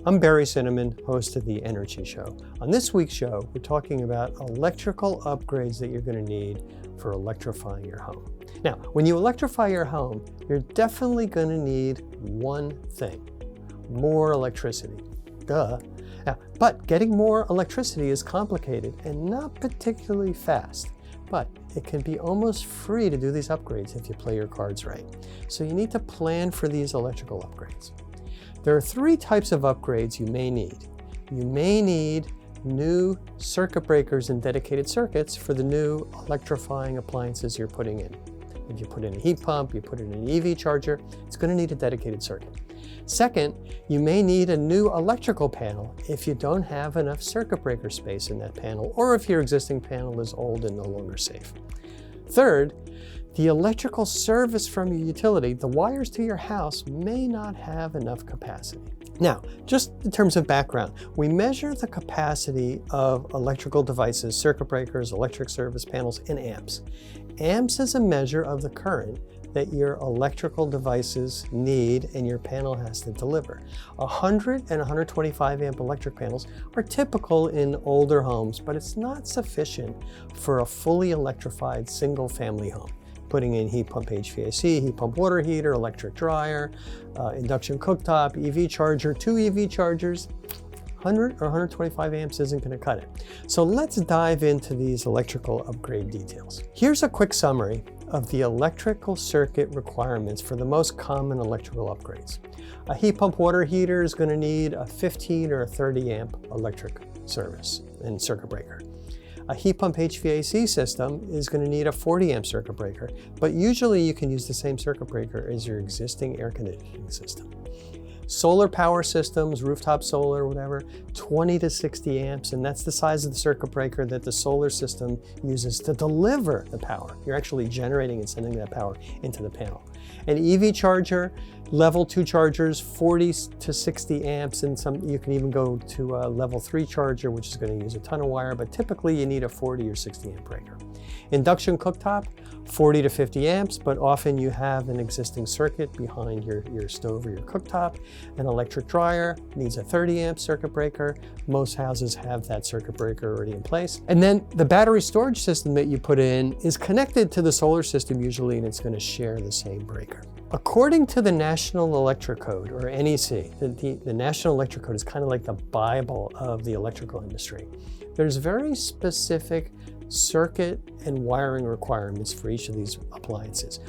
I'm Barry Cinnamon, host of The Energy Show. On this week's show, we're talking about electrical upgrades that you're going to need for electrifying your home. Now, when you electrify your home, you're definitely going to need one thing: more electricity. Duh. Now, but getting more electricity is complicated and not particularly fast. But it can be almost free to do these upgrades if you play your cards right. So you need to plan for these electrical upgrades. There are three types of upgrades you may need. You may need new circuit breakers and dedicated circuits for the new electrifying appliances you're putting in. If you put in a heat pump, you put in an EV charger, it's going to need a dedicated circuit. Second, you may need a new electrical panel if you don't have enough circuit breaker space in that panel, or if your existing panel is old and no longer safe. Third, the electrical service from your utility, the wires to your house, may not have enough capacity. Now, just in terms of background, we measure the capacity of electrical devices, circuit breakers, electric service panels, in amps. Amps is a measure of the current that your electrical devices need and your panel has to deliver. 100 and 125 amp electric panels are typical in older homes, but it's not sufficient for a fully electrified single family home. Putting in heat pump HVAC, heat pump water heater, electric dryer, induction cooktop, EV charger, 2 EV chargers, 100 or 125 amps isn't going to cut it. So let's dive into these electrical upgrade details. Here's a quick summary of the electrical circuit requirements for the most common electrical upgrades. A heat pump water heater is going to need a 15 or a 30 amp electric service and circuit breaker. A heat pump HVAC system is going to need a 40 amp circuit breaker, but usually you can use the same circuit breaker as your existing air conditioning system. Solar power systems, rooftop solar, whatever, 20 to 60 amps, and that's the size of the circuit breaker that the solar system uses to deliver the power. You're actually generating and sending that power into the panel. An EV charger, level 2 chargers, 40 to 60 amps, and you can even go to a level 3 charger, which is going to use a ton of wire, but typically you need a 40 or 60 amp breaker. Induction cooktop, 40 to 50 amps, but often you have an existing circuit behind your stove or your cooktop. An electric dryer needs a 30 amp circuit breaker. Most houses have that circuit breaker already in place. And then the battery storage system that you put in is connected to the solar system usually, and it's going to share the same breaker. According to the National Electric Code, or NEC, the National Electric Code is kind of like the Bible of the electrical industry. There's very specific circuit and wiring requirements for each of these appliances.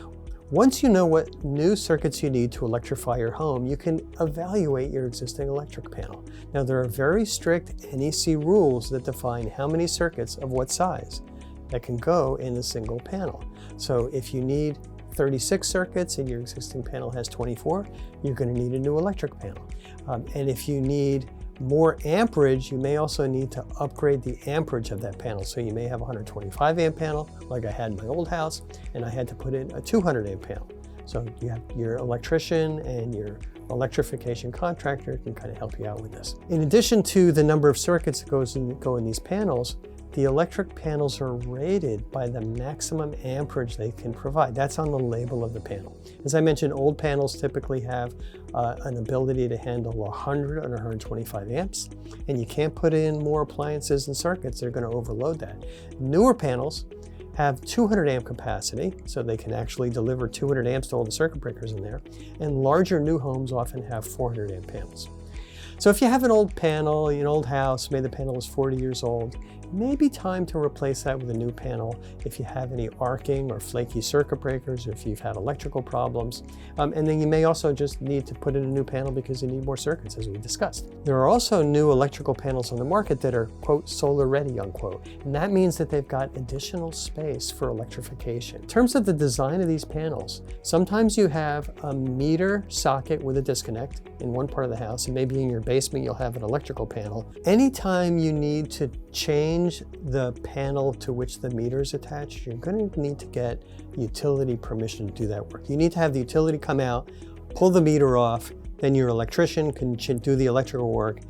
Once you know what new circuits you need to electrify your home, you can evaluate your existing electric panel. Now, there are very strict NEC rules that define how many circuits of what size that can go in a single panel. So if you need 36 circuits and your existing panel has 24, you're going to need a new electric panel. And if you need more amperage, you may also need to upgrade the amperage of that panel. So you may have a 125 amp panel, like I had in my old house, and I had to put in a 200 amp panel. So you have your electrician and your electrification contractor can kind of help you out with this. In addition to the number of circuits that go in these panels, the electric panels are rated by the maximum amperage they can provide. That's on the label of the panel. As I mentioned, old panels typically have an ability to handle 100 and 125 amps, and you can't put in more appliances and circuits. They're going to overload that. Newer panels have 200 amp capacity, so they can actually deliver 200 amps to all the circuit breakers in there, and larger new homes often have 400 amp panels. So if you have an old panel, an old house, maybe the panel is 40 years old, it may be time to replace that with a new panel if you have any arcing or flaky circuit breakers, or if you've had electrical problems. And then you may also just need to put in a new panel because you need more circuits, as we discussed. There are also new electrical panels on the market that are, quote, solar ready, unquote. And that means that they've got additional space for electrification. In terms of the design of these panels, sometimes you have a meter socket with a disconnect in one part of the house, and maybe in your basement you'll have an electrical panel. Anytime you need to change the panel to which the meter is attached, you're going to need to get utility permission to do that work. You need to have the utility come out, pull the meter off, then your electrician can do the electrical work,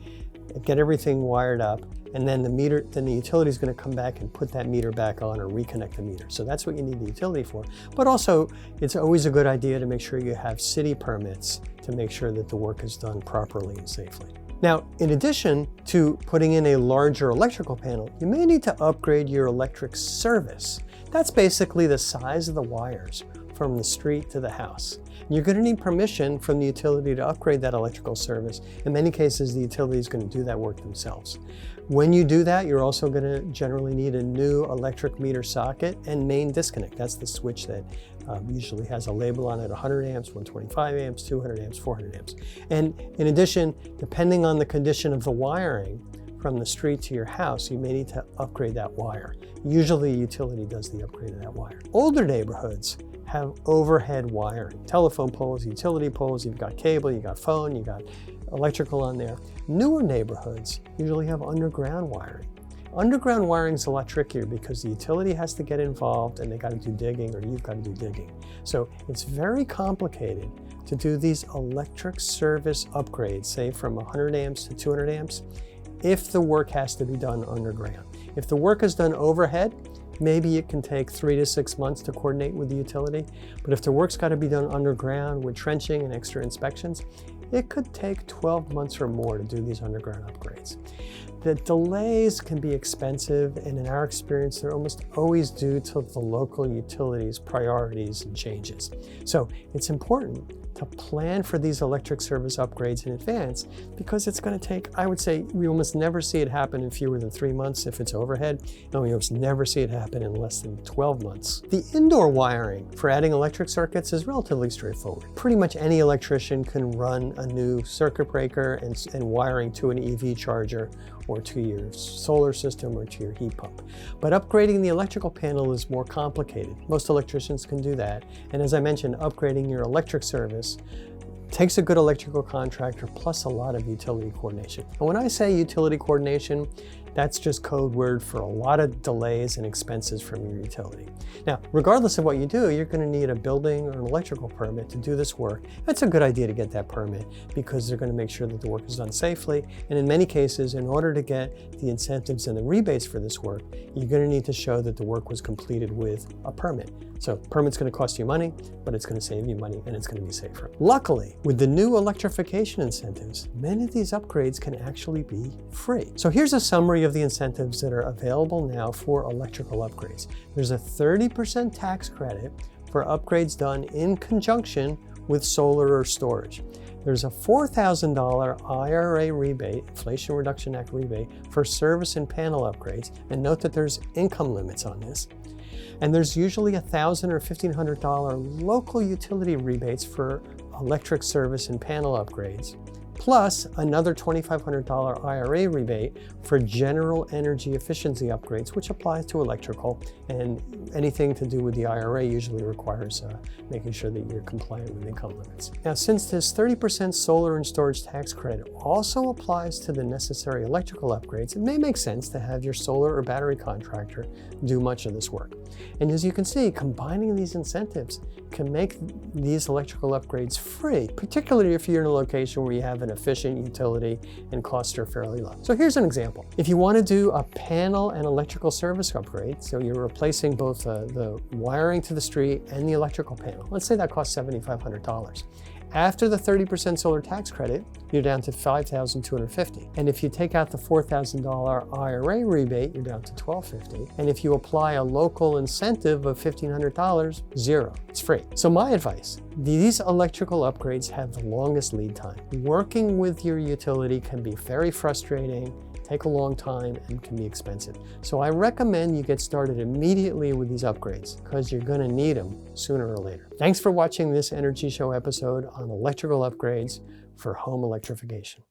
get everything wired up, and then the utility is going to come back and put that meter back on or reconnect the meter. So that's what you need the utility for. But also, it's always a good idea to make sure you have city permits to make sure that the work is done properly and safely. Now, in addition to putting in a larger electrical panel, you may need to upgrade your electric service. That's basically the size of the wires from the street to the house. You're going to need permission from the utility to upgrade that electrical service. In many cases, the utility is going to do that work themselves. When you do that, you're also going to generally need a new electric meter socket and main disconnect. That's the switch that usually has a label on it: 100 amps, 125 amps, 200 amps, 400 amps. And in addition, depending on the condition of the wiring from the street to your house, you may need to upgrade that wire. Usually a utility does the upgrade of that wire. Older neighborhoods have overhead wiring: telephone poles, utility poles, you've got cable, you've got phone, you've got electrical on there. Newer neighborhoods usually have underground wiring. Underground wiring is a lot trickier because the utility has to get involved and they got to do digging, or you've got to do digging. So it's very complicated to do these electric service upgrades, say from 100 amps to 200 amps, if the work has to be done underground. If the work is done overhead, maybe it can take 3 to 6 months to coordinate with the utility. But if the work's got to be done underground with trenching and extra inspections, it could take 12 months or more to do these underground upgrades. The delays can be expensive, and in our experience, they're almost always due to the local utilities' priorities and changes. So it's important to plan for these electric service upgrades in advance, because it's going to take, I would say, we almost never see it happen in fewer than 3 months if it's overhead, and we almost never see it happen in less than 12 months. The indoor wiring for adding electric circuits is relatively straightforward. Pretty much any electrician can run a new circuit breaker and wiring to an EV charger, or to your solar system, or to your heat pump. But upgrading the electrical panel is more complicated. Most electricians can do that. And as I mentioned, upgrading your electric service takes a good electrical contractor plus a lot of utility coordination. And when I say utility coordination, that's just code word for a lot of delays and expenses from your utility. Now, regardless of what you do, you're going to need a building or an electrical permit to do this work. That's a good idea to get that permit, because they're going to make sure that the work is done safely. And in many cases, in order to get the incentives and the rebates for this work, you're going to need to show that the work was completed with a permit. So permit's going to cost you money, but it's going to save you money, and it's going to be safer. Luckily, with the new electrification incentives, many of these upgrades can actually be free. So here's a summary of the incentives that are available now for electrical upgrades. There's a 30% tax credit for upgrades done in conjunction with solar or storage. There's a $4,000 IRA rebate, Inflation Reduction Act rebate, for service and panel upgrades. And note that there's income limits on this. And there's usually $1,000 or $1,500 local utility rebates for electric service and panel upgrades, plus another $2,500 IRA rebate for general energy efficiency upgrades, which applies to electrical, and anything to do with the IRA usually requires making sure that you're compliant with income limits. Now, since this 30% solar and storage tax credit also applies to the necessary electrical upgrades, it may make sense to have your solar or battery contractor do much of this work. And as you can see, combining these incentives can make these electrical upgrades free, particularly if you're in a location where you have an efficient utility and costs are fairly low. So here's an example. If you want to do a panel and electrical service upgrade, so you're replacing both the wiring to the street and the electrical panel, let's say that costs $7,500. After the 30% solar tax credit, you're down to $5,250. And if you take out the $4,000 IRA rebate, you're down to $1,250. And if you apply a local incentive of $1,500, zero. It's free. So my advice, these electrical upgrades have the longest lead time. Working with your utility can be very frustrating, take a long time, and can be expensive. So I recommend you get started immediately with these upgrades, because you're going to need them sooner or later. Thanks for watching this Energy Show episode on electrical upgrades for home electrification.